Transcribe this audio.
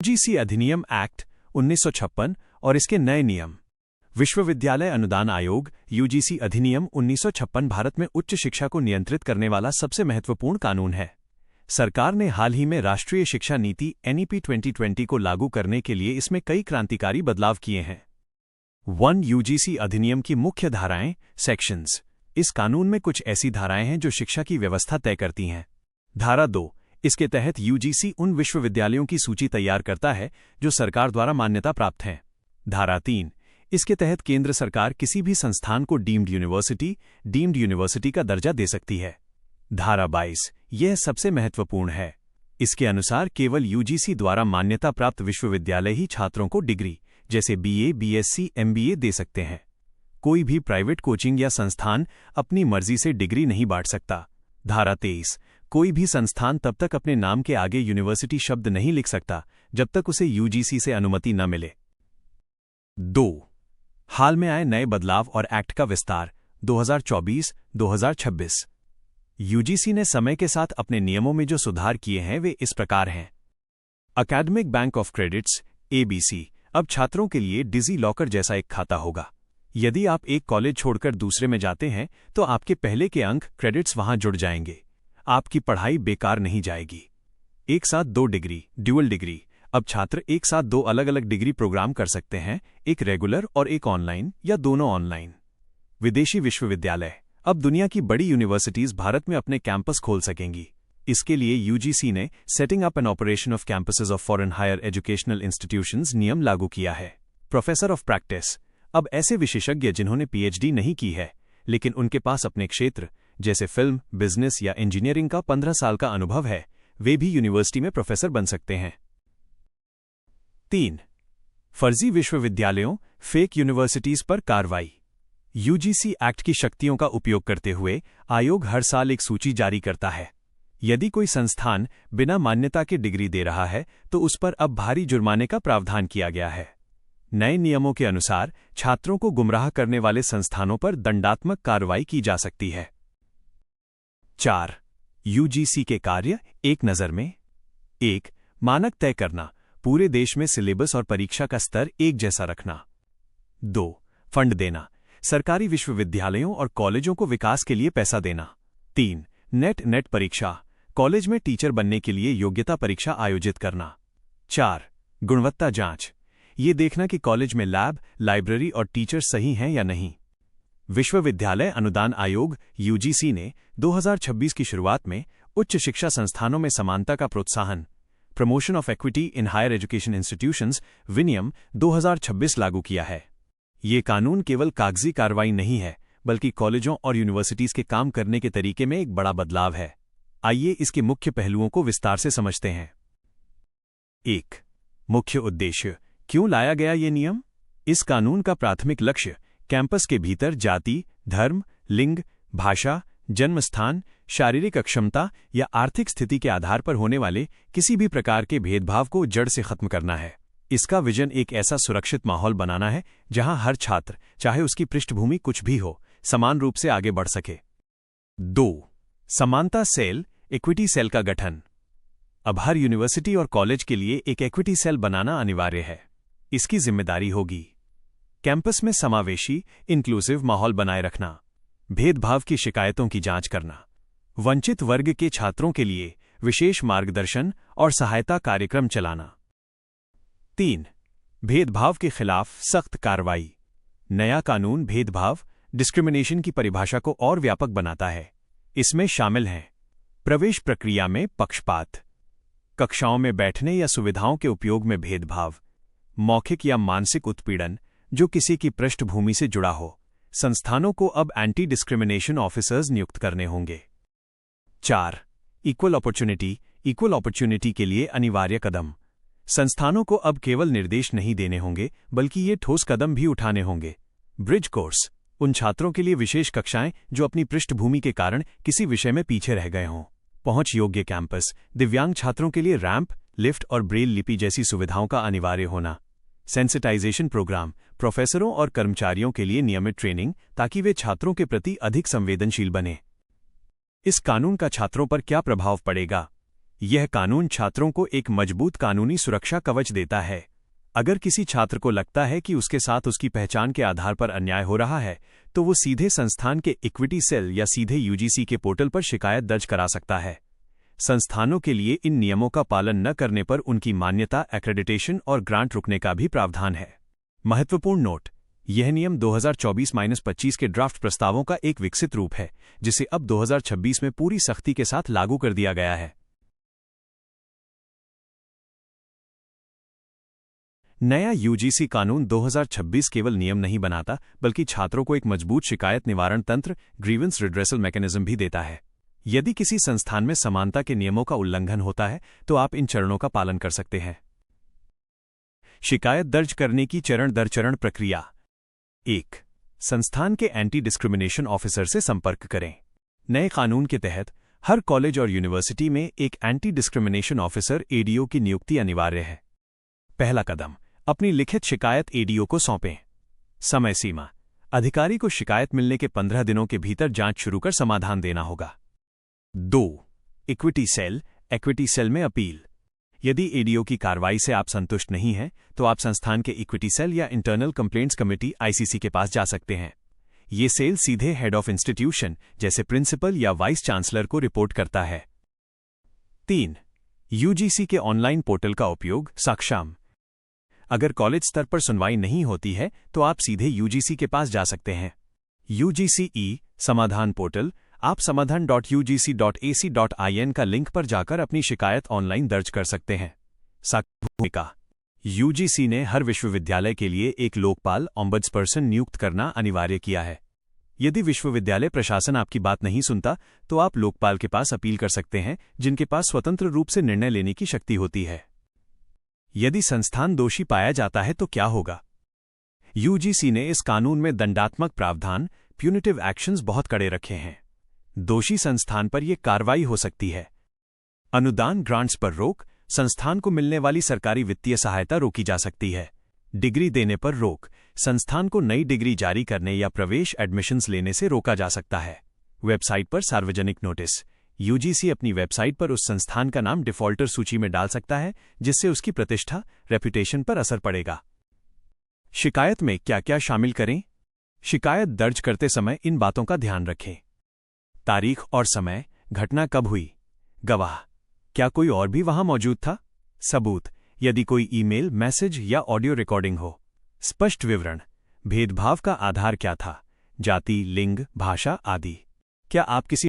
UGC अधिनियम act 1956 और इसके नए नियम। विश्वविद्यालय अनुदान आयोग यूजीसी अधिनियम 1956 भारत में उच्च शिक्षा को नियंत्रित करने वाला सबसे महत्वपूर्ण कानून है। सरकार ने हाल ही में राष्ट्रीय शिक्षा नीति NEP 2020 को लागू करने के लिए इसमें कई क्रांतिकारी बदलाव किए हैं। 1 यूजीसी अधिनियम की मुख्य धाराएं, सेक्शंस। इस कानून में कुछ ऐसी धाराएं हैं जो शिक्षा की व्यवस्था तय करती हैं। धारा 2, इसके तहत यूजीसी उन विश्वविद्यालयों की सूची तैयार करता है जो सरकार द्वारा मान्यता प्राप्त हैं। धारा 3, इसके तहत केंद्र सरकार किसी भी संस्थान को डीम्ड यूनिवर्सिटी का दर्जा दे सकती है। धारा 22, यह सबसे महत्वपूर्ण है। इसके अनुसार केवल यूजीसी द्वारा मान्यता प्राप्त विश्वविद्यालय ही छात्रों को डिग्री जैसे BA, BSc, MBA दे सकते हैं। कोई भी प्राइवेट कोचिंग या संस्थान अपनी मर्जी से डिग्री नहीं बांट सकता। धारा 23, कोई भी संस्थान तब तक अपने नाम के आगे यूनिवर्सिटी शब्द नहीं लिख सकता जब तक उसे यूजीसी से अनुमति न मिले। 2. हाल में आए नए बदलाव और एक्ट का विस्तार 2024-2026। यूजीसी ने समय के साथ अपने नियमों में जो सुधार किए हैं वे इस प्रकार हैं। Academic bank of credits ABC अब छात्रों के लिए डिजी लॉकर जैसा एक खाता होगा। यदि आप एक कॉलेज छोड़कर दूसरे में जाते हैं तो आपके पहले के अंक क्रेडिट्स वहां जुड़ जाएंगे। आपकी पढ़ाई बेकार नहीं जाएगी। एक साथ 2 डिग्री, ड्यूअल डिग्री। अब छात्र एक साथ 2 अलग अलग डिग्री प्रोग्राम कर सकते हैं, एक रेगुलर और एक ऑनलाइन या दोनों ऑनलाइन। विदेशी विश्वविद्यालय अब दुनिया की बड़ी यूनिवर्सिटीज भारत में अपने कैंपस खोल सकेंगी। इसके लिए यूजीसी ने setting up and operation of campuses of foreign higher educational institutions नियम लागू किया है। प्रोफेसर ऑफ प्रैक्टिस अब ऐसे विशेषज्ञ जिन्होंने PhD नहीं की है लेकिन उनके पास अपने क्षेत्र जैसे फिल्म, बिजनेस या इंजीनियरिंग का 15 साल का अनुभव है, वे भी यूनिवर्सिटी में प्रोफेसर बन सकते हैं। 3. फर्जी विश्वविद्यालयों फेक यूनिवर्सिटीज पर कार्रवाई। यूजीसी एक्ट की शक्तियों का उपयोग करते हुए आयोग हर साल एक सूची जारी करता है। यदि कोई संस्थान बिना मान्यता के डिग्री दे रहा है तो उस पर अब भारी जुर्माने का प्रावधान किया गया है। नए नियमों के अनुसार छात्रों को गुमराह करने वाले संस्थानों पर दंडात्मक कार्रवाई की जा सकती है। 4. यूजीसी के कार्य एक नज़र में। 1. मानक तय करना, पूरे देश में सिलेबस और परीक्षा का स्तर एक जैसा रखना। 2. फंड देना, सरकारी विश्वविद्यालयों और कॉलेजों को विकास के लिए पैसा देना। 3. नेट परीक्षा, कॉलेज में टीचर बनने के लिए योग्यता परीक्षा आयोजित करना। 4. गुणवत्ता जांच, ये देखना कि कॉलेज में लैब, लाइब्रेरी और टीचर सही हैं या नहीं। विश्वविद्यालय अनुदान आयोग यूजीसी ने 2026 की शुरुआत में उच्च शिक्षा संस्थानों में समानता का प्रोत्साहन promotion of equity in higher education institutions विनियम 2026 लागू किया है। ये कानून केवल कागजी कार्रवाई नहीं है बल्कि कॉलेजों और यूनिवर्सिटीज के काम करने के तरीके में एक बड़ा बदलाव है। आइए इसके मुख्य पहलुओं को विस्तार से समझते हैं। 1. मुख्य उद्देश्य, क्यों लाया गया ये नियम? इस कानून का प्राथमिक लक्ष्य कैंपस के भीतर जाति, धर्म, लिंग, भाषा, जन्मस्थान, शारीरिक अक्षमता या आर्थिक स्थिति के आधार पर होने वाले किसी भी प्रकार के भेदभाव को जड़ से खत्म करना है। इसका विजन एक ऐसा सुरक्षित माहौल बनाना है जहां हर छात्र, चाहे उसकी पृष्ठभूमि कुछ भी हो, समान रूप से आगे बढ़ सके। 2. समानता सेल, इक्विटी सेल का गठन। अब हर यूनिवर्सिटी और कॉलेज के लिए एक इक्विटी सेल बनाना अनिवार्य है। इसकी जिम्मेदारी होगी कैंपस में समावेशी, इंक्लूसिव माहौल बनाए रखना, भेदभाव की शिकायतों की जांच करना, वंचित वर्ग के छात्रों के लिए विशेष मार्गदर्शन और सहायता कार्यक्रम चलाना। 3. भेदभाव के खिलाफ सख्त कार्रवाई। नया कानून भेदभाव, डिस्क्रिमिनेशन की परिभाषा को और व्यापक बनाता है। इसमें शामिल हैं प्रवेश प्रक्रिया में पक्षपात, कक्षाओं में बैठने या सुविधाओं के उपयोग में भेदभाव, मौखिक या मानसिक उत्पीड़न जो किसी की पृष्ठभूमि से जुड़ा हो। संस्थानों को अब एंटी डिस्क्रिमिनेशन ऑफिसर्स नियुक्त करने होंगे। 4. इक्वल अपॉर्चुनिटी के लिए अनिवार्य कदम। संस्थानों को अब केवल निर्देश नहीं देने होंगे बल्कि ये ठोस कदम भी उठाने होंगे। ब्रिज कोर्स, उन छात्रों के लिए विशेष कक्षाएं जो अपनी पृष्ठभूमि के कारण किसी विषय में पीछे रह गए हों। पहुंच योग्य कैंपस, दिव्यांग छात्रों के लिए रैंप, लिफ्ट और ब्रेल लिपि जैसी सुविधाओं का अनिवार्य होना। सेंसिटाइजेशन प्रोग्राम, प्रोफेसरों और कर्मचारियों के लिए नियमित ट्रेनिंग ताकि वे छात्रों के प्रति अधिक संवेदनशील बने। इस कानून का छात्रों पर क्या प्रभाव पड़ेगा? यह कानून छात्रों को एक मजबूत कानूनी सुरक्षा कवच देता है। अगर किसी छात्र को लगता है कि उसके साथ उसकी पहचान के आधार पर अन्याय हो रहा है, तो वो सीधे संस्थान के इक्विटी सेल या सीधे यूजीसी के पोर्टल पर शिकायत दर्ज करा सकता है। संस्थानों के लिए इन नियमों का पालन न करने पर उनकी मान्यता, एक्रेडिटेशन और ग्रांट रुकने का भी प्रावधान है। महत्वपूर्ण नोट: यह नियम 2024-25 के ड्राफ्ट प्रस्तावों का एक विकसित रूप है, जिसे अब 2026 में पूरी सख्ती के साथ लागू कर दिया गया है। नया यूजीसी कानून 2026 केवल नियम नहीं बनाता, बल्कि छात्रों को एक मजबूत शिकायत निवारण तंत्र, ग्रीवेंस रिड्रेसल मैकेनिज्म भी देता है। यदि किसी संस्थान में समानता के नियमों का उल्लंघन होता है, तो आप इन चरणों का पालन कर सकते हैं। शिकायत दर्ज करने की चरण दर चरण प्रक्रिया। 1. संस्थान के एंटी डिस्क्रिमिनेशन ऑफिसर से संपर्क करें। नए कानून के तहत हर कॉलेज और यूनिवर्सिटी में एक एंटी डिस्क्रिमिनेशन ऑफिसर एडीओ की नियुक्ति अनिवार्य है। पहला कदम: अपनी लिखित शिकायत एडीओ को सौंपें। समय सीमा: अधिकारी को शिकायत मिलने के 15 दिनों के भीतर जांच शुरू कर समाधान देना होगा। 2. इक्विटी सेल में अपील। यदि एडीओ की कार्रवाई से आप संतुष्ट नहीं हैं, तो आप संस्थान के इक्विटी सेल या इंटरनल कंप्लेंट्स कमेटी (आईसीसी) के पास जा सकते हैं। ये सेल सीधे हेड ऑफ इंस्टीट्यूशन, जैसे प्रिंसिपल या वाइस चांसलर को रिपोर्ट करता है। 3. यूजीसी के ऑनलाइन पोर्टल का उपयोग सक्षम। अगर कॉलेज स्तर पर सुनवाई नहीं होती है, तो आप सीधे यूजीसी के पास जा सकते हैं। यूजीसी समाधान पोर्टल। आप समाधान.ugc.ac.in का लिंक पर जाकर अपनी शिकायत ऑनलाइन दर्ज कर सकते हैं। भूमिका: यूजीसी ने हर विश्वविद्यालय के लिए एक लोकपाल ऑम्बड्सपर्सन नियुक्त करना अनिवार्य किया है। यदि विश्वविद्यालय प्रशासन आपकी बात नहीं सुनता, तो आप लोकपाल के पास अपील कर सकते हैं, जिनके पास स्वतंत्र रूप से निर्णय लेने की शक्ति होती है। यदि संस्थान दोषी पाया जाता है तो क्या होगा? यूजीसी ने इस कानून में दंडात्मक प्रावधान, प्यूनिटिव एक्शंस, बहुत कड़े रखे हैं। दोषी संस्थान पर यह कार्रवाई हो सकती है। अनुदान ग्रांट्स पर रोक: संस्थान को मिलने वाली सरकारी वित्तीय सहायता रोकी जा सकती है। डिग्री देने पर रोक: संस्थान को नई डिग्री जारी करने या प्रवेश एडमिशन्स लेने से रोका जा सकता है। वेबसाइट पर सार्वजनिक नोटिस: यूजीसी अपनी वेबसाइट पर उस संस्थान का नाम डिफॉल्टर सूची में डाल सकता है, जिससे उसकी प्रतिष्ठा, रेपुटेशन पर असर पड़ेगा। शिकायत में क्या क्या शामिल करें? शिकायत दर्ज करते समय इन बातों का ध्यान रखें। तारीख और समय: घटना कब हुई? गवाह: क्या कोई और भी वहां मौजूद था? सबूत: यदि कोई ईमेल, मैसेज या ऑडियो रिकॉर्डिंग हो। स्पष्ट विवरण: भेदभाव का आधार क्या था? जाति, लिंग, भाषा आदि। क्या आप किसी